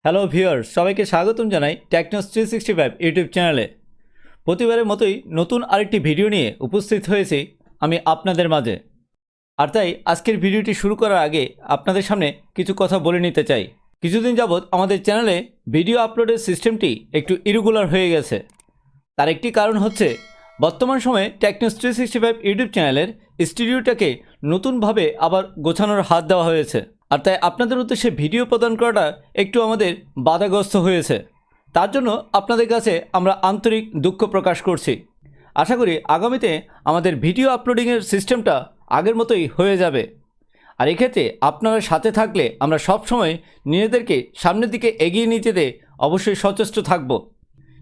Hello viewers, সবাইকে স্বাগতম জানাই টেকনোস 365 ইউটিউব চ্যানেলে। প্রতিবারের মতোই নতুন আরেকটি ভিডিও নিয়ে উপস্থিত হয়েছি আমি আপনাদের মাঝে। আর তাই আজকের ভিডিওটি শুরু করার আগে আপনাদের সামনে কিছু কথা বলে নিতে চাই। কিছুদিন যাবৎ আমাদের চ্যানেলে ভিডিও আপলোডের সিস্টেমটি একটু ইরেগুলার হয়ে গেছে। তার একটি কারণ হচ্ছে বর্তমান সময়ে টেকনোস 365 ইউটিউব চ্যানেলের স্টুডিওটাকে নতুনভাবে আবার গোছানোর হাত দেওয়া হয়েছে। আর তাই আপনাদের উদ্দেশ্যে ভিডিও প্রদান করাটা একটু আমাদের বাধাগ্রস্ত হয়েছে। তার জন্য আপনাদের কাছে আমরা আন্তরিক দুঃখ প্রকাশ করছি। আশা করি আগামীতে আমাদের ভিডিও আপলোডিংয়ের সিস্টেমটা আগের মতোই হয়ে যাবে। আর এক্ষেত্রে আপনারা সাথে থাকলে আমরা সব সময় নিজেদেরকে সামনের দিকে এগিয়ে নিয়ে যেতে অবশ্যই সচেষ্ট থাকব।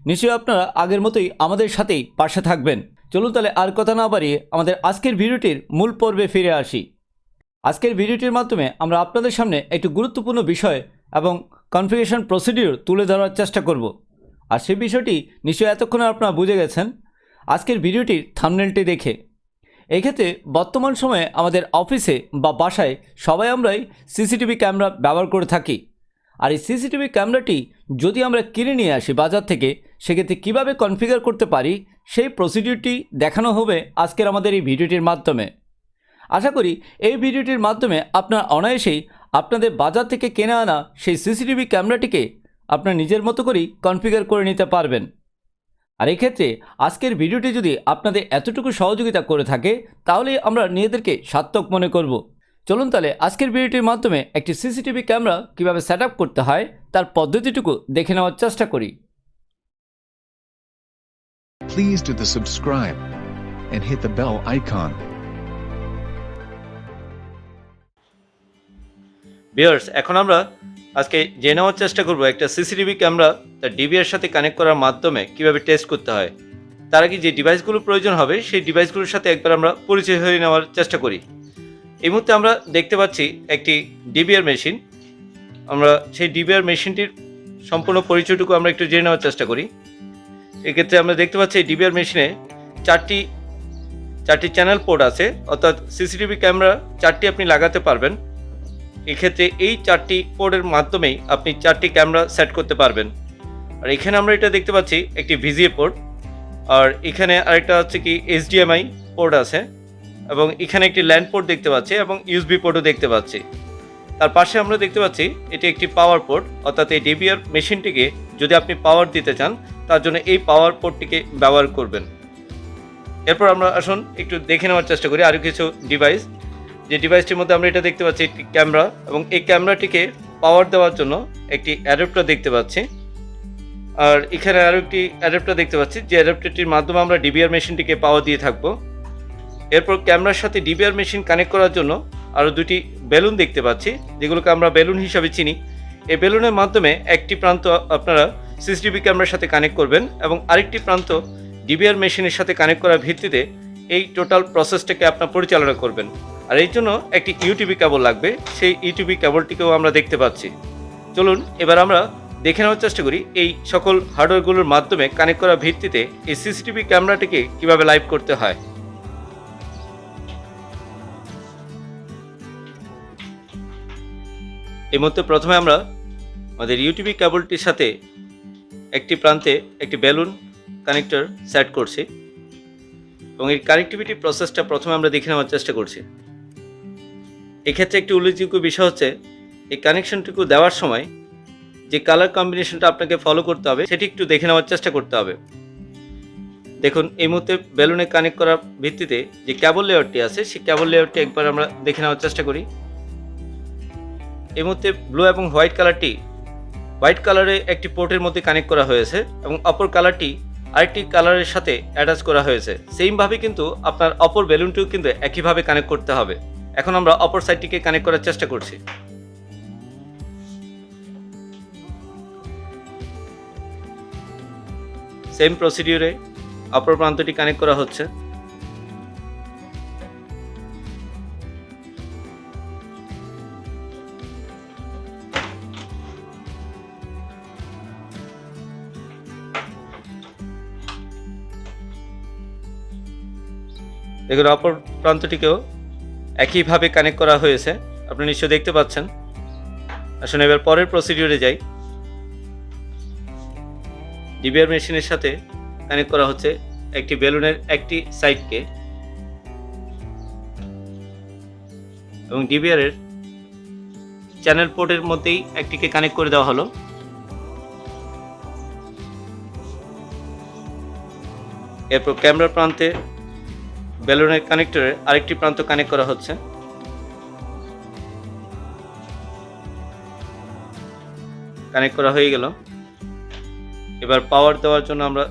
নিশ্চয়ই আপনারা আগের মতোই আমাদের সাথেই পাশে থাকবেন। চলুন তাহলে আর কথা না বাড়িয়ে আমাদের আজকের ভিডিওটির মূল পর্বে ফিরে আসি। আজকের ভিডিওটির মাধ্যমে আমরা আপনাদের সামনে একটি গুরুত্বপূর্ণ বিষয় এবং কনফিগারেশন প্রসিডিউর তুলে ধরার চেষ্টা করব। আর সেই বিষয়টি নিশ্চয়ই এতক্ষণে আপনারা বুঝে গেছেন আজকের ভিডিওটির থাম্বনেলটি দেখে। এক্ষেত্রে বর্তমান সময়ে আমাদের অফিসে বা বাসায় সবাই আমরাই সিসিটিভি ক্যামেরা ব্যবহার করে থাকি। আর এই সিসিটিভি ক্যামেরাটি যদি আমরা কিনে নিয়ে আসি বাজার থেকে, সেক্ষেত্রে কীভাবে কনফিগার করতে পারি সেই প্রসিডিউরটি দেখানো হবে আজকের আমাদের এই ভিডিওটির মাধ্যমে। আশা করি এই ভিডিওটির মাধ্যমে আপনারা অনায়াসেই আপনাদের বাজার থেকে কিনে আনা সেই সিসিটিভি ক্যামেরাটিকে আপনার নিজের মতো করেই কনফিগার করে নিতে পারবেন। আর এক্ষেত্রে আজকের ভিডিওটি যদি আপনাদের এতটুকু সহযোগিতা করে থাকে তাহলে আমরা নিজেদেরকে সার্থক মনে করব। চলুন তাহলে আজকের ভিডিওটির মাধ্যমে একটি সিসিটিভি ক্যামেরা কীভাবে সেট আপ করতে হয় তার পদ্ধতিটুকু দেখে নেওয়ার চেষ্টা করি। Please do the subscribe and hit the bell icon. Viewers, এখন আমরা আজকে জেনে নেওয়ার চেষ্টা করব একটা সিসিটিভি ক্যামেরা তার ডিভিআর সাথে কানেক্ট করার মাধ্যমে কিভাবে টেস্ট করতে হয়। তার আগে যে ডিভাইসগুলো প্রয়োজন হবে সেই ডিভাইসগুলোর সাথে একবার আমরা পরিচয় হয়ে নেওয়ার চেষ্টা করি। এই মুহূর্তে আমরা দেখতে পাচ্ছি একটি ডিভিআর মেশিন। আমরা সেই ডিভিআর মেশিনটির সম্পূর্ণ পরিচয়টুকু আমরা একটু জেনে নেওয়ার চেষ্টা করি। এক্ষেত্রে আমরা দেখতে পাচ্ছি এই ডিভিআর মেশিনে চারটি চ্যানেল পোর্ট আছে, অর্থাৎ সিসিটিভি ক্যামেরা চারটি আপনি লাগাতে পারবেন। এক্ষেত্রে এই চারটি পোর্টের মাধ্যমেই আপনি চারটি ক্যামেরা সেট করতে পারবেন। আর এখানে আমরা এটা দেখতে পাচ্ছি একটি ভিজিএ পোর্ট, আর এখানে আরেকটা হচ্ছে কি এইচডিএমআই পোর্ট আছে, এবং এখানে একটি ল্যান্ড পোর্ট দেখতে পাচ্ছি এবং ইউএসবি পোর্টও দেখতে পাচ্ছি। তার পাশে আমরা দেখতে পাচ্ছি এটি একটি পাওয়ার পোর্ট, অর্থাৎ এই ডিভিআর মেশিনটিকে যদি আপনি পাওয়ার দিতে চান তার জন্য এই পাওয়ার পোর্টটিকে ব্যবহার করবেন। এরপর আমরা আসুন একটু দেখে নেওয়ার চেষ্টা করি আরও কিছু ডিভাইস। যে ডিভাইসটির মধ্যে আমরা এটা দেখতে পাচ্ছি একটি ক্যামেরা, এবং এই ক্যামেরাটিকে পাওয়ার দেওয়ার জন্য একটি অ্যাডাপ্টার দেখতে পাচ্ছি। আর এখানে আরও একটি অ্যাডাপ্টার দেখতে পাচ্ছি, যে অ্যাডাপ্টারটির মাধ্যমে আমরা ডিভিআর মেশিনটিকে পাওয়ার দিয়ে থাকবো। এরপর ক্যামেরার সাথে ডিভিআর মেশিন কানেক্ট করার জন্য আরও দুটি বেলুন দেখতে পাচ্ছি, যেগুলোকে আমরা বেলুন হিসাবে চিনি। এই বেলুনের মাধ্যমে একটি প্রান্ত আপনারা সিসিটিভি ক্যামেরার সাথে কানেক্ট করবেন এবং আরেকটি প্রান্ত ডিভিআর মেশিনের সাথে কানেক্ট করার ভিত্তিতে এই টোটাল প্রসেসটাকে আপনার পরিচালনা করবেন। আর এই জন্য একটি ইউটিউবি কেবল লাগবে, সেই ইউটিউবি কেবলটিকেও আমরা দেখতে পাচ্ছি। চলুন এবার আমরা দেখে নেওয়ার চেষ্টা করি এই সকল হার্ডওয়্যারগুলোর মাধ্যমে কানেক্ট করার ভিত্তিতে এই সিসিটিভি ক্যামেরাটিকে কীভাবে লাইভ করতে হয়। এই মুহূর্তে প্রথমে আমরা আমাদের ইউটিউবি কেবলটির সাথে একটি প্রান্তে একটি বেলুন কানেক্টর সেট করছি, এবং এই কানেক্টিভিটি প্রসেসটা প্রথমে আমরা দেখে নেওয়ার চেষ্টা করছি। এক্ষেত্রে একটি উল্লেখযোগ্য বিষয় হচ্ছে এই কানেকশনটুকু দেওয়ার সময় যে কালার কম্বিনেশনটা আপনাকে ফলো করতে হবে সেটি একটু দেখে নেওয়ার চেষ্টা করতে হবে। দেখুন এই মুহূর্তে বেলুনে কানেক্ট করার ভিত্তিতে যে কেবল লেয়ারটি আছে সেই কেবল লেয়ারটি একবার আমরা দেখে নেওয়ার চেষ্টা করি। এই মুহূর্তে ব্লু এবং হোয়াইট কালারে একটি পোর্টের মধ্যে কানেক্ট করা হয়েছে, এবং অপর কালারটি আরেকটি কালারের সাথে অ্যাটাচ করা হয়েছে। সেইমভাবে কিন্তু আপনার অপর বেলুনটিও কিন্তু একইভাবে কানেক্ট করতে হবে। এখন আমরা অপর সাইডটিকে কানেক্ট করার চেষ্টা করছি। সেম প্রসিডিউরে অপর প্রান্তটি কানেক্ট করা হচ্ছে। দেখুন অপর প্রান্তটিকেও একইভাবে কানেক্ট করা হয়েছে, আপনি নিশ্চয়ই দেখতে পাচ্ছেন। আসুন এবার পরের প্রসিডিউরে যাই। ডিবিআর মেশিনের সাথে কানেক্ট করা হচ্ছে একটি বেলুনের একটি সাইডকে এবং ডিবিআর এর চ্যানেল পোর্টের মধ্যেই একটিকে কানেক্ট করে দেওয়া হলো। এরপর ক্যামেরার প্রান্তে বেলুনের কানেক্টরের আরেকটি প্রান্ত কানেক্ট করা হচ্ছে। কানেক্ট করা হয়ে গেল। এবার পাওয়ার দেওয়ার জন্য আমরা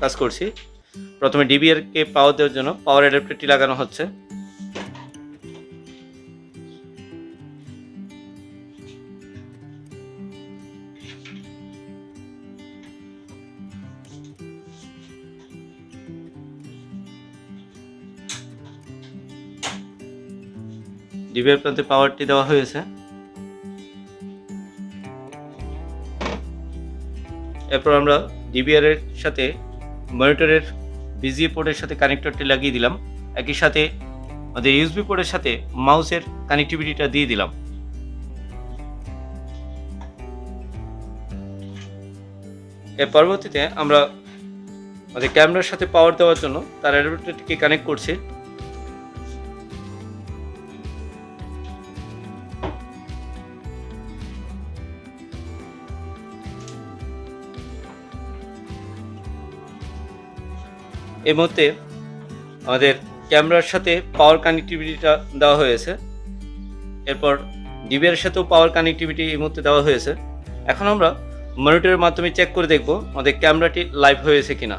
কাজ করছি। প্রথমে ডিবিআর কে পাওয়ার দেওয়ার জন্য পাওয়ার অ্যাডাপ্টারটি লাগানো হচ্ছে। ডিবিআর প্রান্তে পাওয়ারটি দেওয়া হয়েছে। এরপর আমরা ডিবিআর এর সাথে মনিটরের বিজিএ পোর্টের সাথে কানেক্টরটি লাগিয়ে দিলাম। একই সাথে আমাদের ইউএসবি পোর্টের সাথে মাউসের কানেক্টিভিটিটা দিয়ে দিলাম। এর পরবর্তীতে আমরা আমাদের ক্যামেরার সাথে পাওয়ার দেওয়ার জন্য তার অ্যাডাপ্টারটিকে কানেক্ট করছি। এই মুহূর্তে আমাদের ক্যামেরার সাথে পাওয়ার কানেক্টিভিটিটা দেওয়া হয়েছে। এরপর ডিবিআর এর সাথেও পাওয়ার কানেক্টিভিটি এই মুহূর্তে দেওয়া হয়েছে। এখন আমরা মনিটরের মাধ্যমে চেক করে দেখব আমাদের ক্যামেরাটি লাইভ হয়েছে কিনা।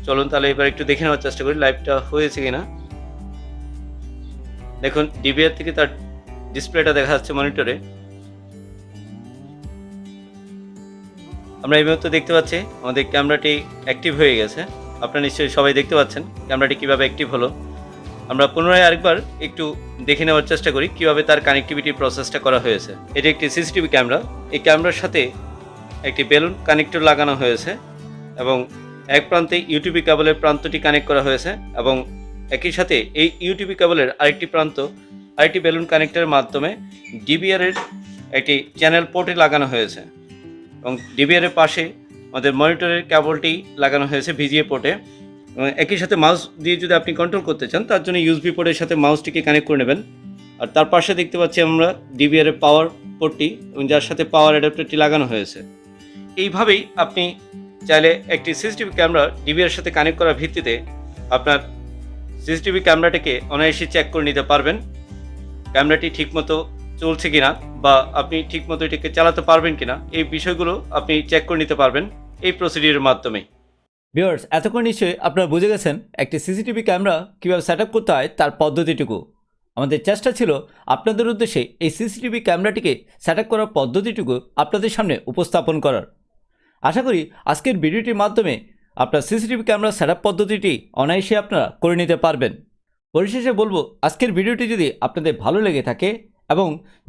চলুন তাহলে এবার একটু দেখে নেওয়ার চেষ্টা করি লাইভটা হয়েছে কিনা। দেখুন ডিবিআর থেকে তার ডিসপ্লেটা দেখা যাচ্ছে মনিটরে। আমরা এই মুহূর্তে দেখতে পাচ্ছি আমাদের ক্যামেরাটি অ্যাক্টিভ হয়ে গেছে। আপনারা নিশ্চয়ই সবাই দেখতে পাচ্ছেন ক্যামেরাটি কীভাবে অ্যাক্টিভ হলো। আমরা পুনরায় আরেকবার একটু দেখে নেওয়ার চেষ্টা করি কীভাবে তার কানেক্টিভিটি প্রসেসটা করা হয়েছে। এটি একটি সিসিটিভি ক্যামেরা। এই ক্যামেরার সাথে একটি বেলুন কানেক্টর লাগানো হয়েছে এবং এক প্রান্তে ইউটিউবি কেবলের প্রান্তটি কানেক্ট করা হয়েছে এবং একই সাথে এই ইউটিউবি কেবলের আরেকটি বেলুন কানেক্টরের মাধ্যমে ডিবিআর এর একটি চ্যানেল পোর্টে লাগানো হয়েছে এবং ডিবিআর এর পাশে আমাদের মনিটরের কেবলটি লাগানো হয়েছে ভিজিএ পোর্টে। একই সাথে মাউস দিয়ে যদি আপনি কন্ট্রোল করতে চান তার জন্য ইউএসবি পোর্টের সাথে মাউসটিকে কানেক্ট করে নেবেন। আর তার পাশে দেখতে পাচ্ছি আমরা ডিবিআর এর পাওয়ার পোর্টটি এবং যার সাথে পাওয়ার অ্যাডাপ্টারটি লাগানো হয়েছে। এইভাবেই আপনি চাইলে একটি সিসিটিভি ক্যামেরা ডিবিআর এর সাথে কানেক্ট করার ভিত্তিতে আপনার সিসিটিভি ক্যামেরাটিকে অনায়াসে চেক করে নিতে পারবেন ক্যামেরাটি ঠিকমতো চলছে কিনা বা আপনি ঠিকমতো এটাকে চালাতে পারবেন কিনা। এই বিষয়গুলো আপনি চেক করে নিতে পারবেন এই প্রসিডিউরের মাধ্যমে। ভিউয়ার্স, এতক্ষণ নিশ্চয়ই আপনারা বুঝে গেছেন একটি সিসিটিভি ক্যামেরা কীভাবে সেট আপ করতে হয় তার পদ্ধতিটুকু। আমাদের চেষ্টা ছিল আপনাদের উদ্দেশ্যে এই সিসিটিভি ক্যামেরাটিকে সেট আপ করার পদ্ধতিটুকু আপনাদের সামনে উপস্থাপন করার। আশা করি আজকের ভিডিওটির মাধ্যমে আপনার সিসিটিভি ক্যামেরা সেট আপ পদ্ধতিটি অনায়াসে আপনারা করে নিতে পারবেন। পরিশেষে বলবো, আজকের ভিডিওটি যদি আপনাদের ভালো লেগে থাকে এবং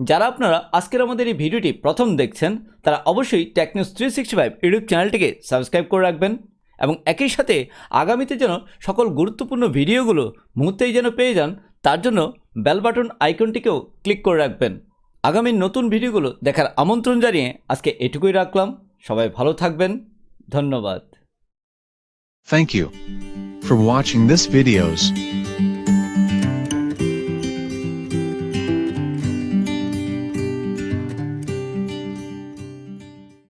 যারা আপনারা আজকের আমাদের এই ভিডিওটি প্রথম দেখছেন তারা অবশ্যই টেকনিউজ 365 ইউটিউব চ্যানেলটিকে সাবস্ক্রাইব করে রাখবেন এবং একই সাথে আগামীতে যেন সকল গুরুত্বপূর্ণ ভিডিওগুলো মুহূর্তেই যেন পেয়ে যান তার জন্য বেল বাটন আইকনটিকেও ক্লিক করে রাখবেন। আগামী নতুন ভিডিওগুলো দেখার আমন্ত্রণ জানিয়ে আজকে এটুকুই রাখলাম। সবাই ভালো থাকবেন। ধন্যবাদ। Thank you for watching this videos.